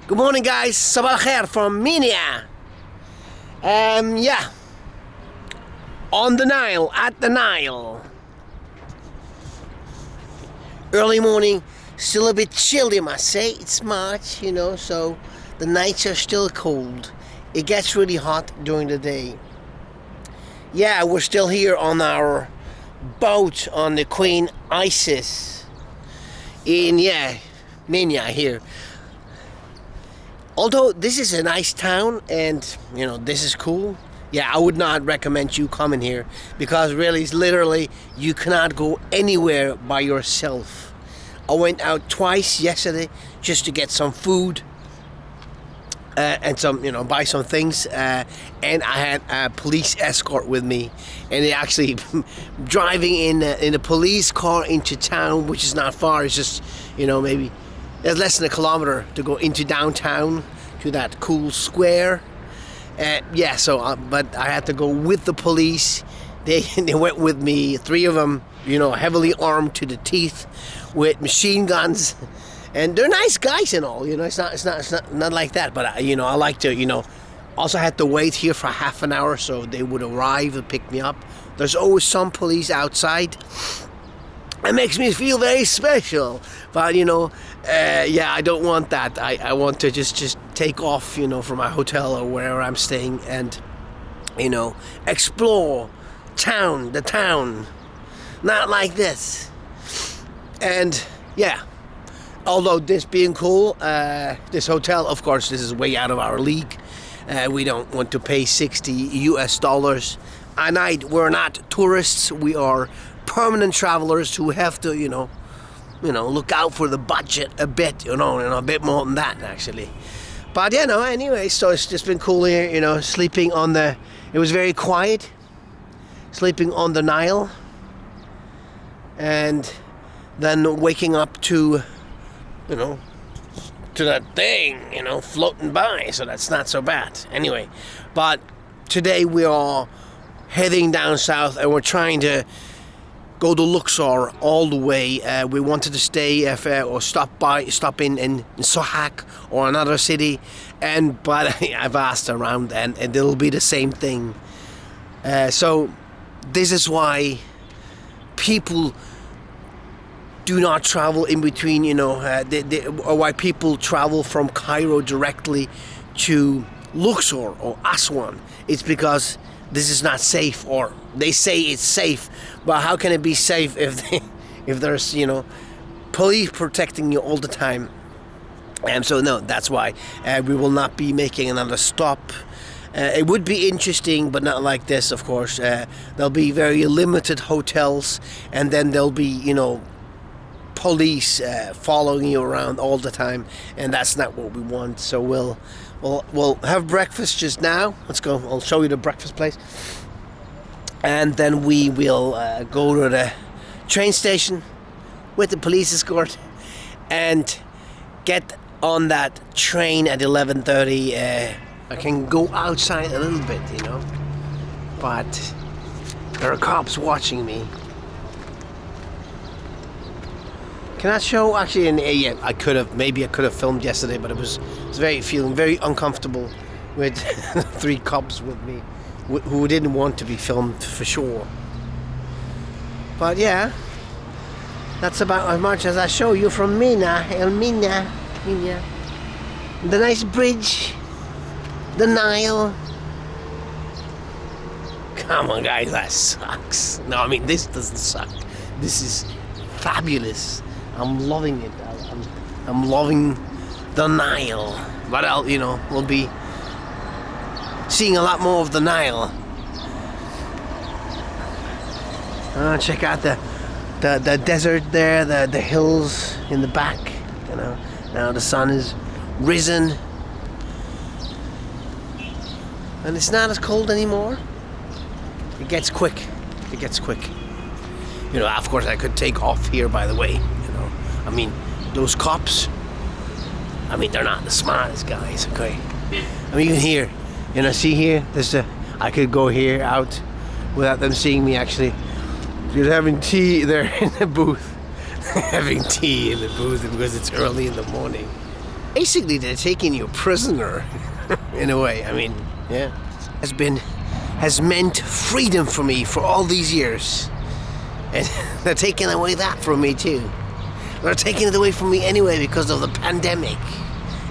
Good morning, guys. Sabah al-khair from Minya. Yeah. On the Nile, at the Nile. Early morning, still a bit chilly, I must say. It's March, so the nights are still cold. It gets really hot during the day. Yeah, we're still here on our boat on the Queen Isis in, Minya here. Although this is a nice town and, this is cool, I would not recommend you coming here because really, literally, you cannot go anywhere by yourself. I went out twice yesterday just to get some food and some, buy some things. And I had a police escort with me, and they actually driving in a police car into town, which is not far. It's just, maybe there's less than a kilometer to go into downtown to that cool square. But I had to go with the police. They went with me, 3 of them, heavily armed to the teeth with machine guns. And they're nice guys and all, it's not like that. But, I like to, also had to wait here for half an hour so they would arrive and pick me up. There's always some police outside. It makes me feel very special. But, I don't want that. I want to just take off, from my hotel or wherever I'm staying and, explore the town. Not like this. And, although this being cool, this hotel, of course, this is way out of our league. We don't want to pay $60 a night. We're not tourists. We are permanent travelers who have to, look out for the budget a bit, a bit more than that, actually. But, anyway, so it's just been cool here, sleeping on it was very quiet, sleeping on the Nile, and then waking up to, to that thing, floating by, so that's not so bad. Anyway, but today we are heading down south, and we're trying to go to Luxor all the way. We wanted to stay or stop in Sohak or another city, but I've asked around, and it'll be the same thing. So this is why people do not travel in between, or why people travel from Cairo directly to Luxor or Aswan. It's because this is not safe, or they say it's safe, but how can it be safe if there's, police protecting you all the time? And so, no, that's why we will not be making another stop. It would be interesting, but not like this, of course. There'll be very limited hotels, and then there'll be, police following you around all the time, and that's not what we want. So we'll have breakfast just now. Let's go. I'll show you the breakfast place, and then we will go to the train station with the police escort and get on that train at 11:30. I can go outside a little bit, but there are cops watching me. Can I show, actually, I could have filmed yesterday, but it was feeling very uncomfortable with 3 cops with me, who didn't want to be filmed for sure. But that's about as much as I show you from Minya. The nice bridge, the Nile. Come on, guys, that sucks. No, I mean, this doesn't suck. This is fabulous. I'm loving it. I'm loving the Nile. But we'll be seeing a lot more of the Nile. Check out the desert there, the hills in the back. Now the sun is risen, and it's not as cold anymore. It gets quick. Of course, I could take off here, by the way. I mean, those cops, they're not the smartest guys, okay? Even here, see here, I could go here out without them seeing me, actually. Just having tea there in the booth. Having tea in the booth because it's early in the morning. Basically, they're taking you prisoner, in a way. I mean, yeah. Has meant freedom for me for all these years. And they're taking away that from me too. They're taking it away from me anyway because of the pandemic.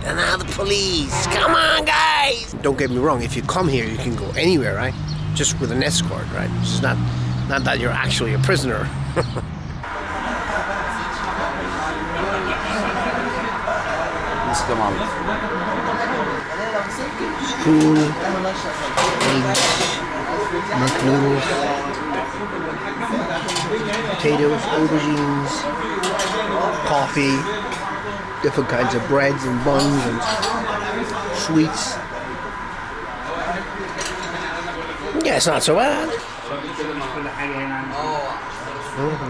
And now the police. Come on, guys! Don't get me wrong, if you come here, you can go anywhere, right? Just with an escort, right? It's not that you're actually a prisoner. Spoon, eggs, milk noodles, potatoes, aubergines, coffee, different kinds of breads and buns and sweets. Yeah, it's not so bad.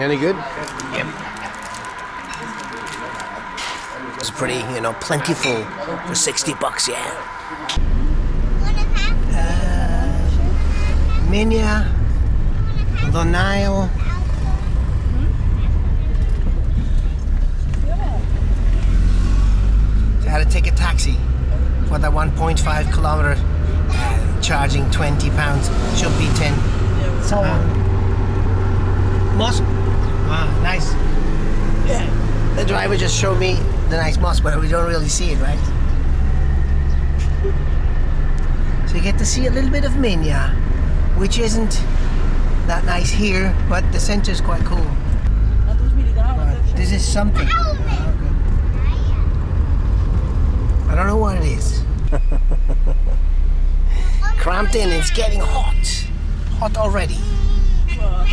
Any good? Yep. It's pretty, plentiful for $60, yeah. Minya, the Nile. So I had to take a taxi for that 1.5 kilometer, charging £20. Should be 10. So, mosque. Ah, nice. Yeah. The driver just showed me the nice mosque, but we don't really see it, right? So you get to see a little bit of Minya, which isn't that nice here, but the center is quite cool. This is something. I don't know what it is. Cramped in, it's getting hot. Hot already.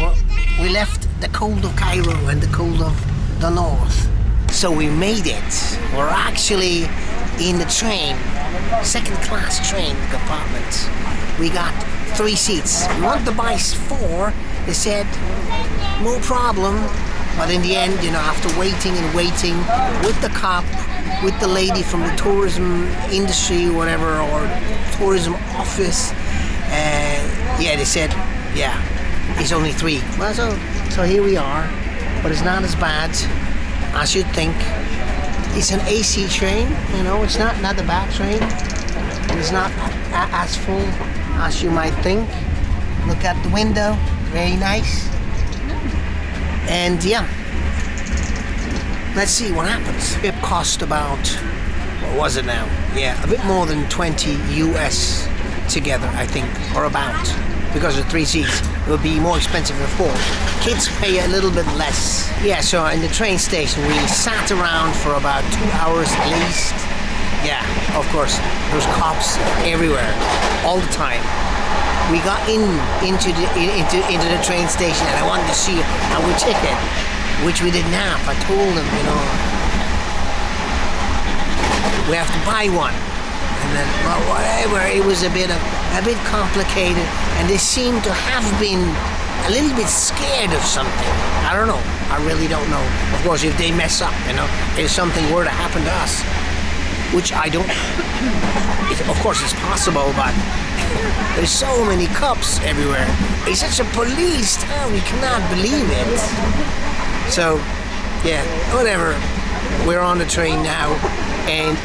Well, we left the cold of Cairo and the cold of the north. So we made it. We're actually in the train, second class train compartment. We got 3 seats. We wanted to buy 4. They said, no problem. But in the end, after waiting and waiting with the cop, with the lady from the tourism industry, whatever, or tourism office, they said, yeah, it's only 3. Well, so here we are. But it's not as bad as you'd think. It's an AC train, it's not a bad train. It's not as full as you might think. Look at the window, very nice. And yeah, let's see what happens. It cost about, what was it now? Yeah, a bit more than 20 US together, I think, or about. Because of 3 seats, it would be more expensive than 4. Kids pay a little bit less. Yeah, so in the train station, we sat around for about 2 hours at least. Yeah, of course, there's cops everywhere, all the time. We got into the train station, and I wanted to see our ticket, which we didn't have. I told them, we have to buy one. And then, well, whatever, it was a bit complicated, and they seemed to have been a little bit scared of something. I don't know. I really don't know. Of course, if they mess up, if something were to happen to us, which I don't. Of course, it's possible, but there's so many cops everywhere. It's such a police town. You cannot believe it. So, yeah, whatever. We're on the train now. And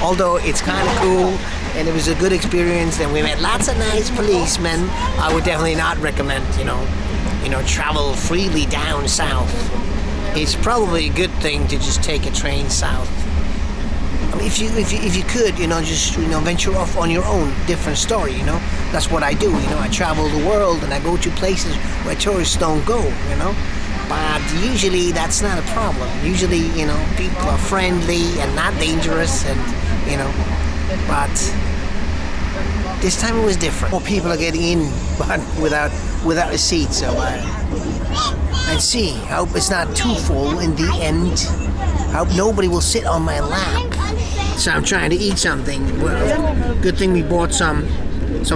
although it's kind of cool and it was a good experience and we met lots of nice policemen, I would definitely not recommend, travel freely down south. It's probably a good thing to just take a train south. I mean, if you could, just venture off on your own, different story, That's what I do, I travel the world and I go to places where tourists don't go, But usually that's not a problem. Usually, people are friendly and not dangerous, and but this time it was different. More people are getting in, but without a seat. So let's see. I hope it's not too full in the end. I hope nobody will sit on my lap. So I'm trying to eat something. Well, good thing we bought some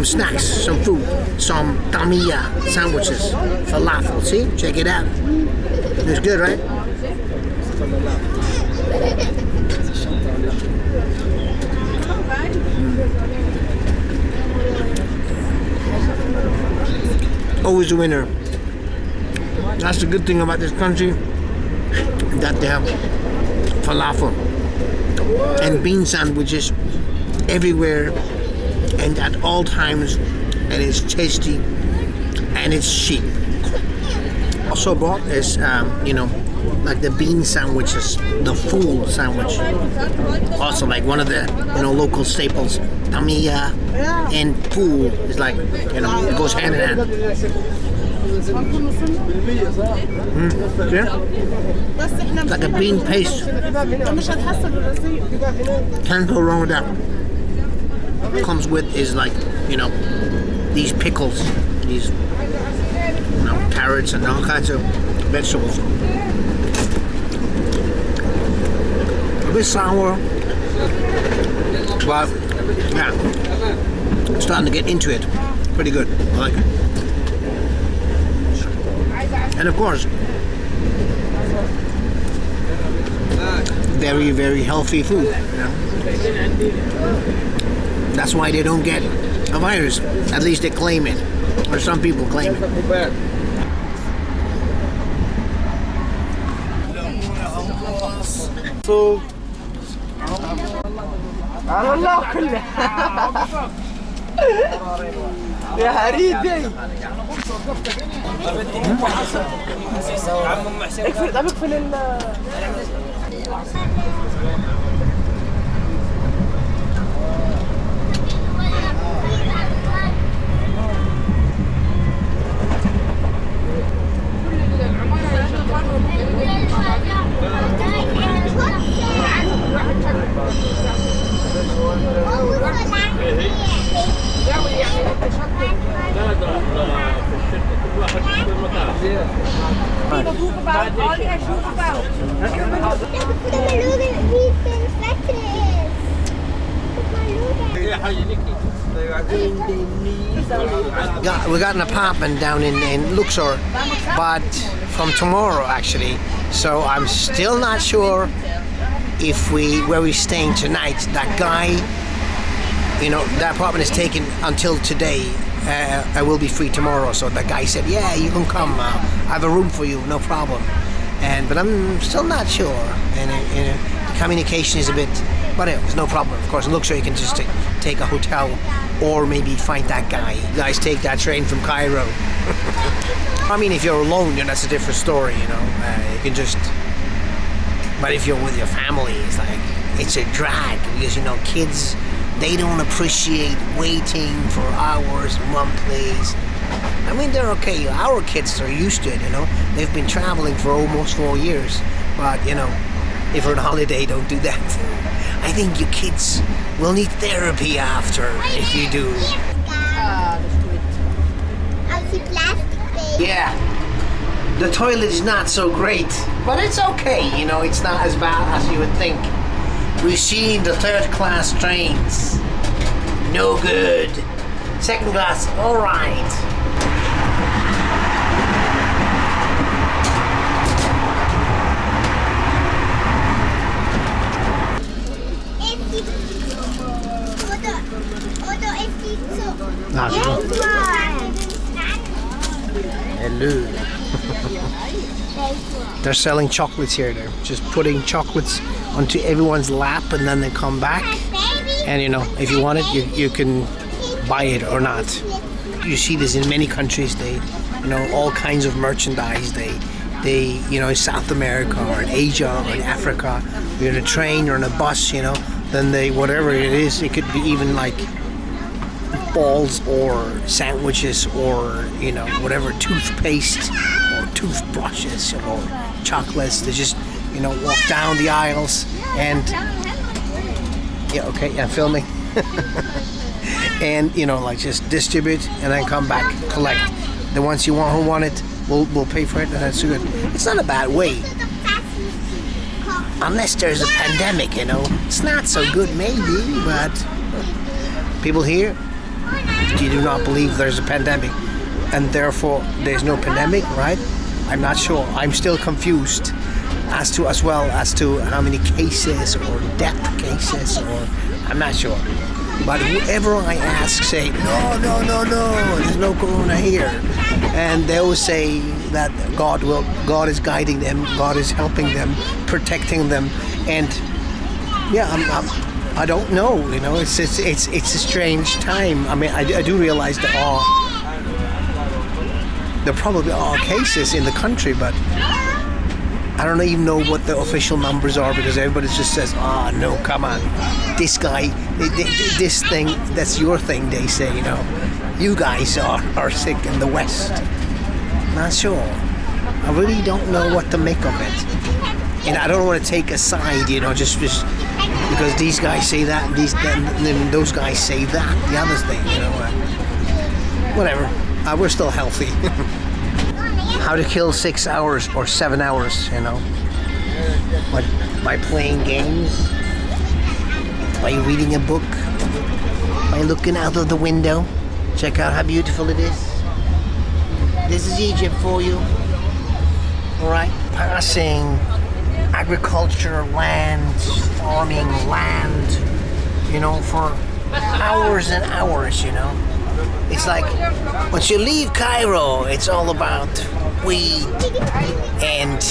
snacks, some food, some tamiya sandwiches, falafel. See? Check it out. It's good, right? Always a winner. That's the good thing about this country, that they have falafel. and bean sandwiches everywhere and at all times, and it's tasty and it's cheap. Also bought is like the bean sandwiches, the full sandwich. Also like one of the local staples. Minya and full is like it goes hand in hand. Yeah? Like a bean paste. Can't go wrong with that. Comes with is like these pickles, these carrots and all kinds of vegetables. A bit sour, but yeah, starting to get into it. Pretty good. I like it. And of course, very, very healthy food. That's why they don't get a virus. At least they claim it, or some people claim it. So, على الله كله يا هريدي اقفل طب اقفل We got an apartment down in Luxor, but from tomorrow actually. So I'm still not sure if where we're staying tonight. That guy, that apartment is taken until today. I will be free tomorrow. So the guy said, yeah, you can come. I have a room for you, no problem. But I'm still not sure. And the communication is a bit, but it's no problem. Of course, in Luxor you can just take a hotel or maybe find that guy. You guys take that train from Cairo. I mean, if you're alone, that's a different story, you can just, but if you're with your family, it's a drag because, kids, they don't appreciate waiting for hours in one place. I mean, they're okay. Our kids are used to it, They've been traveling for almost 4 years. But, if you're on holiday, don't do that. I think you kids will need therapy after if you do. Yeah. The toilet is not so great, but it's okay, it's not as bad as you would think. We've seen the third class trains. No good. Second class, alright. Hello. They're selling chocolates here. They're just putting chocolates onto everyone's lap and then they come back. And if you want it, you can buy it or not. You see this in many countries. They, all kinds of merchandise. They, in South America or in Asia or in Africa, you're in a train or in a bus, then they, whatever it is, it could be even like balls or sandwiches or whatever, toothpaste or toothbrushes or chocolates. They just walk down the aisles and I'm filming and just distribute and then come back, collect the ones you want. Who want it, we'll pay for it, and that's good. It's not a bad way, unless there's a pandemic. It's not so good maybe, but people here, you do not believe there's a pandemic and therefore there's no pandemic, right? I'm not sure. I'm still confused as to how many cases or death cases, or I'm not sure. But whoever I ask say, no, there's no corona here. And they always say that God is guiding them, God is helping them, protecting them, and Yeah, I don't know. You know, it's a strange time. I mean, I do realize there probably are cases in the country, but I don't even know what the official numbers are because everybody just says, "Ah, no, come on, this guy, this thing, that's your thing." They say, you know, you guys are sick in the West. Not sure. I really don't know what to make of it, and I don't want to take a side, you know, just because these guys say that, then those guys say that, the other thing, you know. Whatever. We're still healthy. How to kill 6 hours or 7 hours, you know? By playing games, by reading a book, by looking out of the window. Check out how beautiful it is. This is Egypt for you. All right, passing agriculture land, farming land, you know, for hours and hours, you know. It's like, once you leave Cairo, it's all about weed and,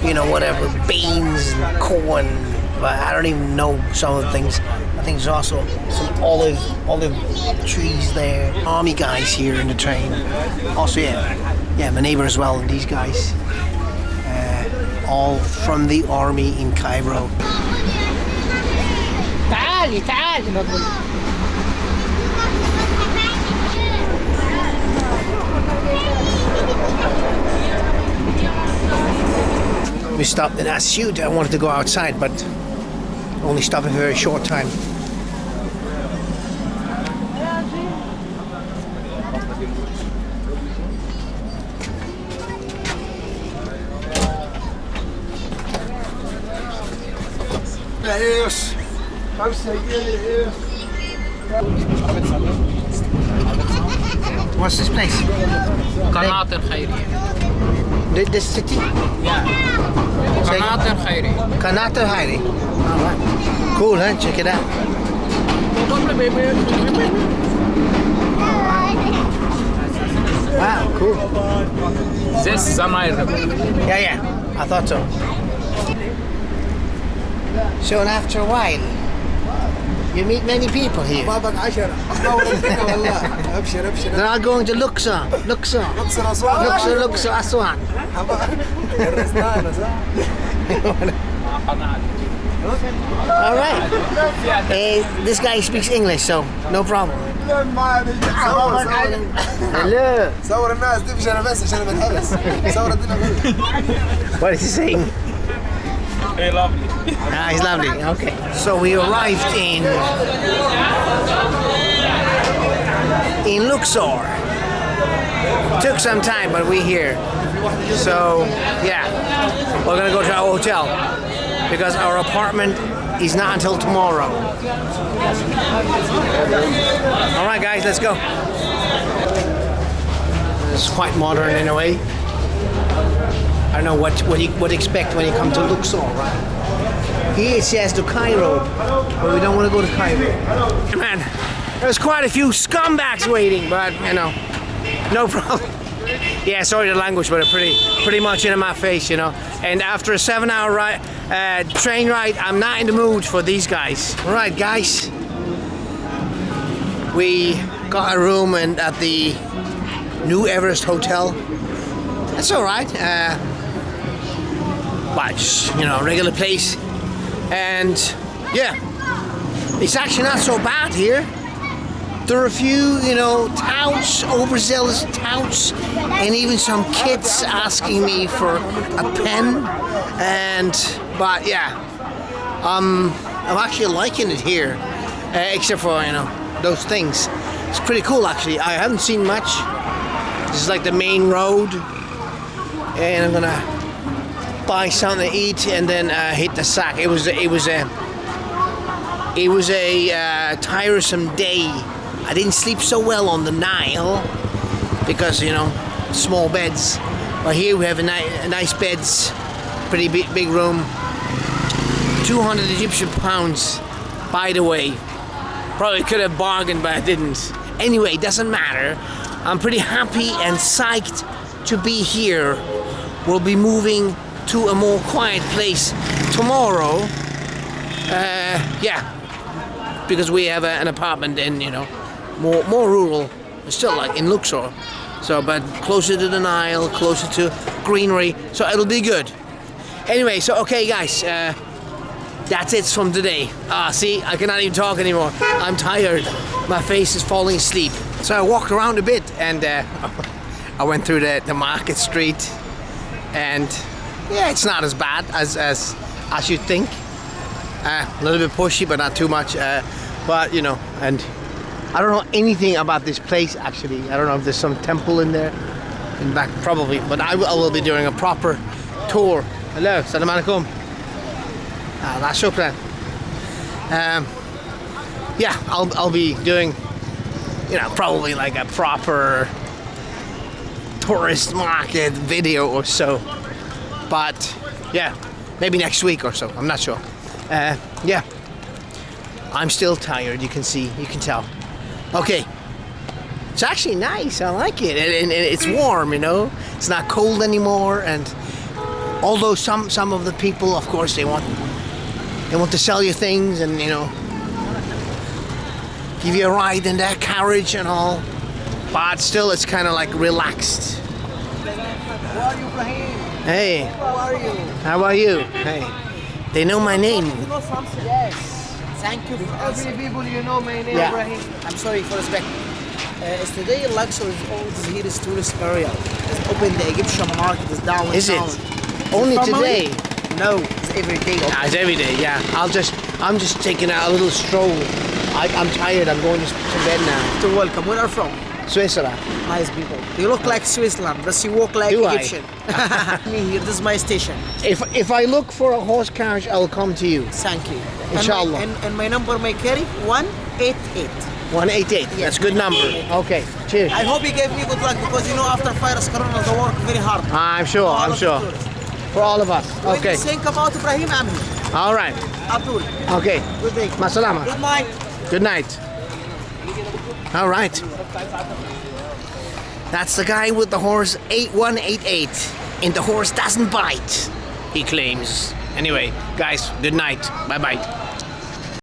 you know, whatever, beans and corn. But I don't even know some of the things. I think there's also some olive trees there. Army guys here in the train. Also, yeah, my neighbor as well, and these guys. All from the army in Cairo. We stopped in Asyut. I wanted to go outside, but only stopped for a very short time. What's this place? قناة الخيرية. This city? Yeah. قناة الخيرية. Qanat al-Hayri. Alright. Cool, huh? Check it out. Wow, cool. This is the Nile River. Yeah, I thought so. So, and after a while, you meet many people here. They're all going to Luxor, Aswan. All right. This guy speaks English, so no problem. Hello. What is he saying? Very lovely. He's lovely. Okay. So we arrived in Luxor. Took some time, but we're here. So yeah, we're gonna go to our hotel because our apartment is not until tomorrow. All right, guys, let's go. It's quite modern in a way. I don't know what to expect when you come to Luxor, right? Here it says to Cairo, but we don't want to go to Cairo. Man, there's quite a few scumbags waiting, but you know, no problem. Yeah, sorry the language, but pretty much in my face, you know. And after a 7-hour train ride, I'm not in the mood for these guys. All right, guys, we got a room at the New Everest Hotel. That's all right. But just, you know, regular place. And yeah, it's actually not so bad here. There are a few, you know, touts, overzealous touts, and even some kids asking me for a pen. But yeah, I'm actually liking it here, except for, you know, those things. It's pretty cool actually. I haven't seen much. This is like the main road, and I'm gonna buy something to eat and then hit the sack. It was a tiresome day. I didn't sleep so well on the Nile because, you know, small beds. But here we have a nice beds, pretty big room. 200 Egyptian pounds, by the way. Probably could have bargained, but I didn't. Anyway, doesn't matter. I'm pretty happy and psyched to be here. We'll be moving to a more quiet place tomorrow. Yeah, because we have an apartment in, you know, more rural, still like in Luxor. So, but closer to the Nile, closer to greenery, so it'll be good. Anyway, so okay guys, that's it from today. See, I cannot even talk anymore. I'm tired. My face is falling asleep. So I walked around a bit and I went through the market street, and yeah, it's not as bad as you'd think. A little bit pushy, but not too much. But you know, and I don't know anything about this place actually. I don't know if there's some temple in there. In back, probably. But I will be doing a proper tour. Hello, salam alaikum. La shukran. Yeah, I'll be doing, you know, probably like a proper tourist market video or so. But yeah, maybe next week or so. I'm not sure. Yeah, I'm still tired. You can tell. Okay, it's actually nice. I like it, and it's warm. You know, it's not cold anymore. And although some of the people, of course, they want to sell you things, and you know, give you a ride in their carriage and all. But still, it's kind of like relaxed. How are you, Ibrahim? Hey. How are you? How are you? Hey. They know my name. You know something? Yes. Thank you for every people you know my name, Yeah. Ibrahim. I'm sorry for respect. It's today Luxor is all this here is tourist area. It's open, the Egyptian market is downtown. Is it? Only today? No, it's every day. Nah, it's every day, yeah. I'm just taking a little stroll. I'm tired. I'm going to bed now. You're welcome. Where are you from? Switzerland. Nice people. You look like Switzerland, but you walk like Do I? Egyptian. Me here, this is my station. If I look for a horse carriage, I'll come to you. Thank you. Inshallah. And my number may carry 188. 188. That's a good number. Okay. Cheers. I hope you gave me good luck because you know after virus corona they work very hard. I'm sure. All I'm of the sure. tourists. For all of us. When Okay. you think about Ibrahim, I'm here. All right. Abdul. Okay. Good day. Masalama. Good night. Good night. All right. That's the guy with the horse 8188. And the horse doesn't bite, he claims. Anyway, guys, good night. Bye-bye.